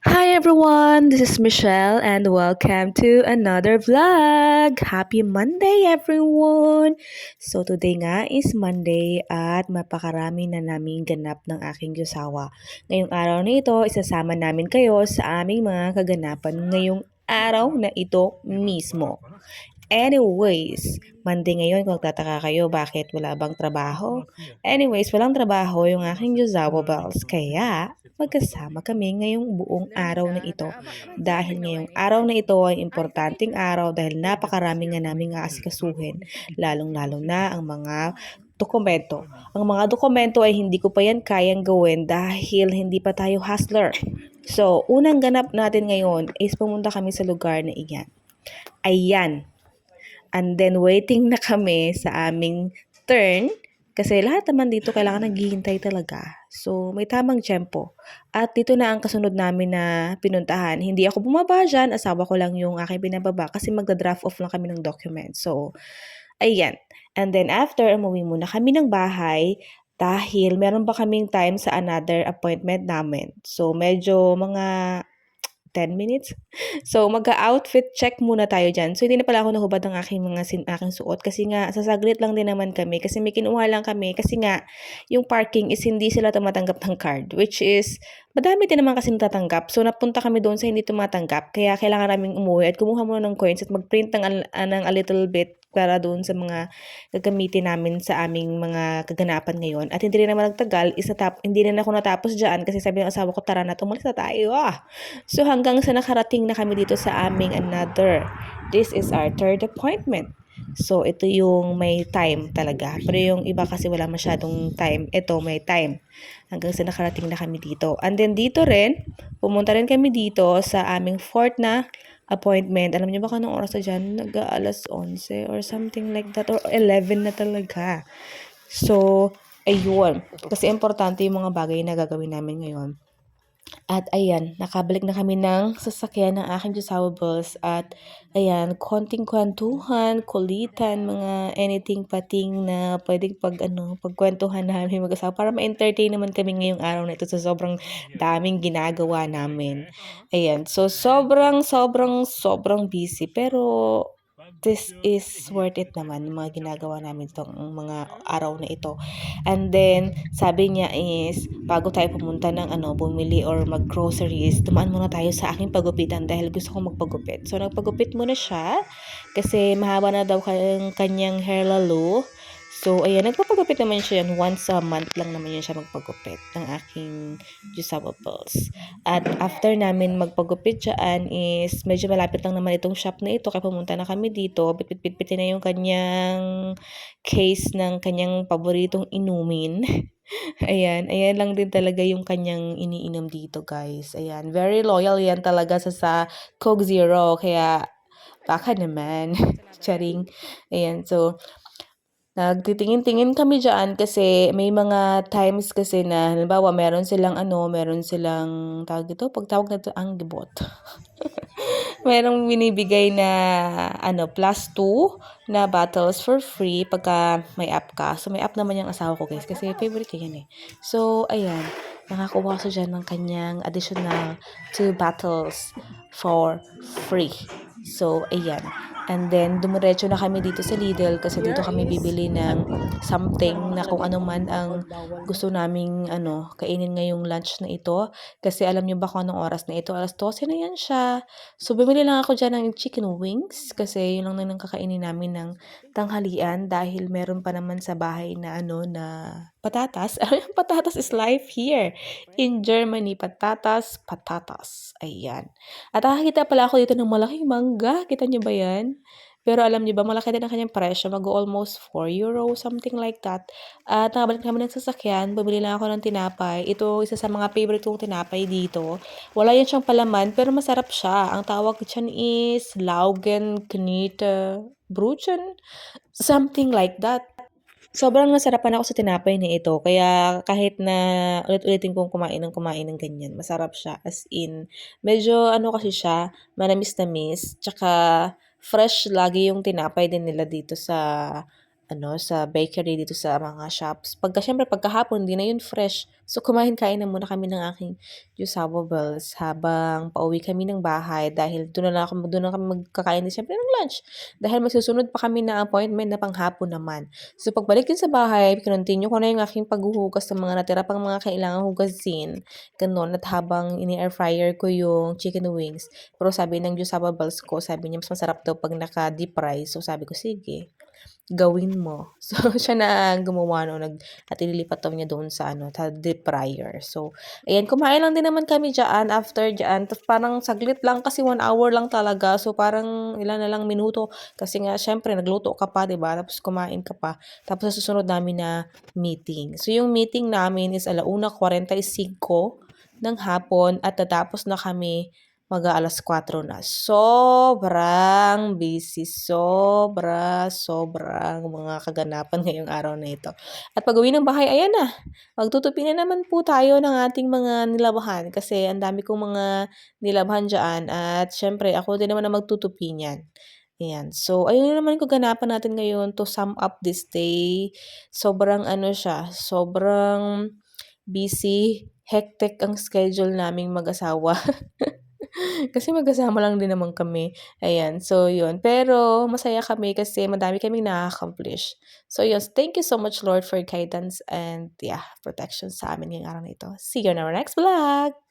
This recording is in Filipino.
Hi everyone, this is Michelle and welcome to another vlog. Happy Monday everyone! So today nga is Monday at mapakarami na naming ganap ng aking Diyosawa. Ngayong araw na ito, isasama namin kayo sa aming mga kaganapan ngayong araw na ito mismo. Anyways, Monday ngayon kung tataka kayo bakit wala bang trabaho. Anyways, walang trabaho yung aking Jozawa Bells. Kaya magkasama kami ngayong buong araw na ito. Dahil ngayong araw na ito ay importanteng araw dahil napakarami nga naming aasikasuhin. Lalong-lalo na ang mga dokumento. Ang mga dokumento ay hindi ko pa yan kayang gawin dahil hindi pa tayo hustler. So, unang ganap natin ngayon is pumunta kami sa lugar na iyan. Ayan, and then waiting na kami sa aming turn kasi lahat naman dito kailangan naghihintay talaga. So, may tamang tempo. At dito na ang kasunod namin na pinuntahan. Hindi ako bumaba dyan, asawa ko lang yung aking binababa kasi magda-draft off lang kami ng document. So, ayan. And then after, umuwi muna kami ng bahay dahil meron pa kaming time sa another appointment namin. So, medyo mga 10 minutes. So, mag-outfit check muna tayo dyan. So, hindi na pala ako nahubad ng aking suot kasi nga, sasaglit lang din naman kami kasi may kinuha lang kami kasi nga, yung parking is hindi sila tumatanggap ng card, which is, madami din naman kasi natatanggap. So, napunta kami doon sa hindi tumatanggap, kaya kailangan naming umuwi at kumuha muna ng coins at mag-print ng a little bit para doon sa mga gagamitin namin sa aming mga kaganapan ngayon. At hindi rin naman nagtagal, hindi rin ako natapos dyan kasi sabi ng asawa ko, tara na, tumalis na tayo. So hanggang sa nakarating na kami dito sa aming another. This is our third appointment. So ito yung may time talaga. Pero yung iba kasi wala masyadong time. Ito may time. Hanggang sa nakarating na kami dito. And then dito rin, pumunta rin kami dito sa aming fourth na appointment. Alam niyo ba kung anong oras na dyan? Nag-aalas 11 or something like that. Or 11 na talaga. So, ayun. Kasi importante yung mga bagay na gagawin namin ngayon. At ayan, nakabalik na kami ng sasakyan ng aking Josawables at ayan, konting kwentuhan, kulitan, mga anything pating na pwedeng pagkwentuhan namin mag-asawa para ma-entertain naman kami ngayong araw na ito sa sobrang daming ginagawa namin. Ayan, so sobrang busy pero this is worth it naman yung mga ginagawa namin itong mga araw na ito. And then, sabi niya is, bago tayo pumunta ng bumili or mag-groceries, dumaan muna tayo sa aking pagupitan dahil gusto kong magpagupit. So, nagpagupit muna siya kasi mahaba na daw kanyang hair lalo. So, ayan, nagpapagupit naman siya yan. Once a month lang naman yan siya magpagupit ng aking Josawables. At after namin magpagupit dyan is, medyo malapit lang naman itong shop na ito. Kaya pumunta na kami dito. Bitbit-bitin na yung kanyang case ng kanyang paboritong inumin. Ayan lang din talaga yung kanyang iniinom dito, guys. Ayan, very loyal yan talaga sa Coke Zero. Kaya, baka naman. Charing. Ayan, so, nagtitingin-tingin kami dyan kasi may mga times kasi na halimbawa meron silang tawag dito, pagtawag na ito, ang gibot. Merong binibigay na plus 2 na bottles for free pagka may app ka. So may app naman yung asawa ko, guys, kasi favorite ko yan eh. So ayan, nakakuha ko dyan ng kanyang additional 2 bottles for free. So ayan. And then, dumiretso na kami dito sa Lidl kasi dito kami bibili ng something na kung ano man ang gusto naming kainin ngayong lunch na ito. Kasi alam niyo ba kung anong oras na ito? Alas 12 na yan siya. So, bumili lang ako dyan ng chicken wings kasi yun lang nang kakainin namin ng tanghalian dahil meron pa naman sa bahay na na patatas. Patatas is life here in Germany. Patatas. Ayan. At nakakita pala ako dito ng malaking mangga. Kita niyo ba yan? Pero alam niyo ba, malaki din ang kanyang presyo. Mag-almost 4 euro, something like that. At nakabalik kami ng sasakyan. Bumili lang ako ng tinapay. Ito, isa sa mga favorite kong tinapay dito. Wala yan siyang palaman, pero masarap siya. Ang tawag dyan is Laugen Knete Brötchen. Something like that. Sobrang nasarapan ako sa tinapay na ito. Kaya kahit na ulit-ulitin kong kumain ng ganyan, masarap siya. As in, medyo kasi siya, manamis-namis. Tsaka fresh lagi yung tinapay din nila dito sa sa bakery dito sa mga shops. Siyempre pagkahapon, hindi na yun fresh. So, kain na muna kami ng aking Juiceables habang pauwi kami ng bahay dahil doon na kami magkakain din siyempre ng lunch. Dahil magsusunod pa kami na appointment na panghapon naman. So, pagbalik din sa bahay, kinontinue ko na yung aking paghuhugas ng mga natira pang mga kailangang hugasin. Ganon. At habang ini-air fryer ko yung chicken wings, pero sabi ng Juiceables ko, sabi niya mas masarap daw pag naka-deep fry. So, sabi ko, sige, gawin mo. So, siya na gumawa at ililipat daw niya doon sa sa deep fryer. So, ayan, kumain lang din naman kami dyan, after dyan. Tapos parang saglit lang kasi 1 hour lang talaga. So, parang ilan na lang minuto. Kasi nga, syempre, nagluto ka pa, diba? Tapos kumain ka pa. Tapos sa susunod namin na meeting. So, yung meeting namin is 1:45 ng hapon at tatapos na kami mag-aalas 4 na. Sobrang busy, sobrang mga kaganapan ngayong araw na ito. At pag-uwi ng bahay, ayan na, magtutupi na naman po tayo ng ating mga nilabahan kasi ang dami kong mga nilabahan dyan at syempre ako din naman na magtutupi niyan. Ayan. So, ayun naman yung kaganapan natin ngayon to sum up this day. Sobrang siya, sobrang busy, hectic ang schedule naming mag-asawa. Kasi magkasama lang din naman kami. Ayan, so yun. Pero masaya kami kasi madami kaming na-accomplish. So yun, thank you so much Lord for guidance and protection sa amin ngayong araw na ito. See you on our next vlog!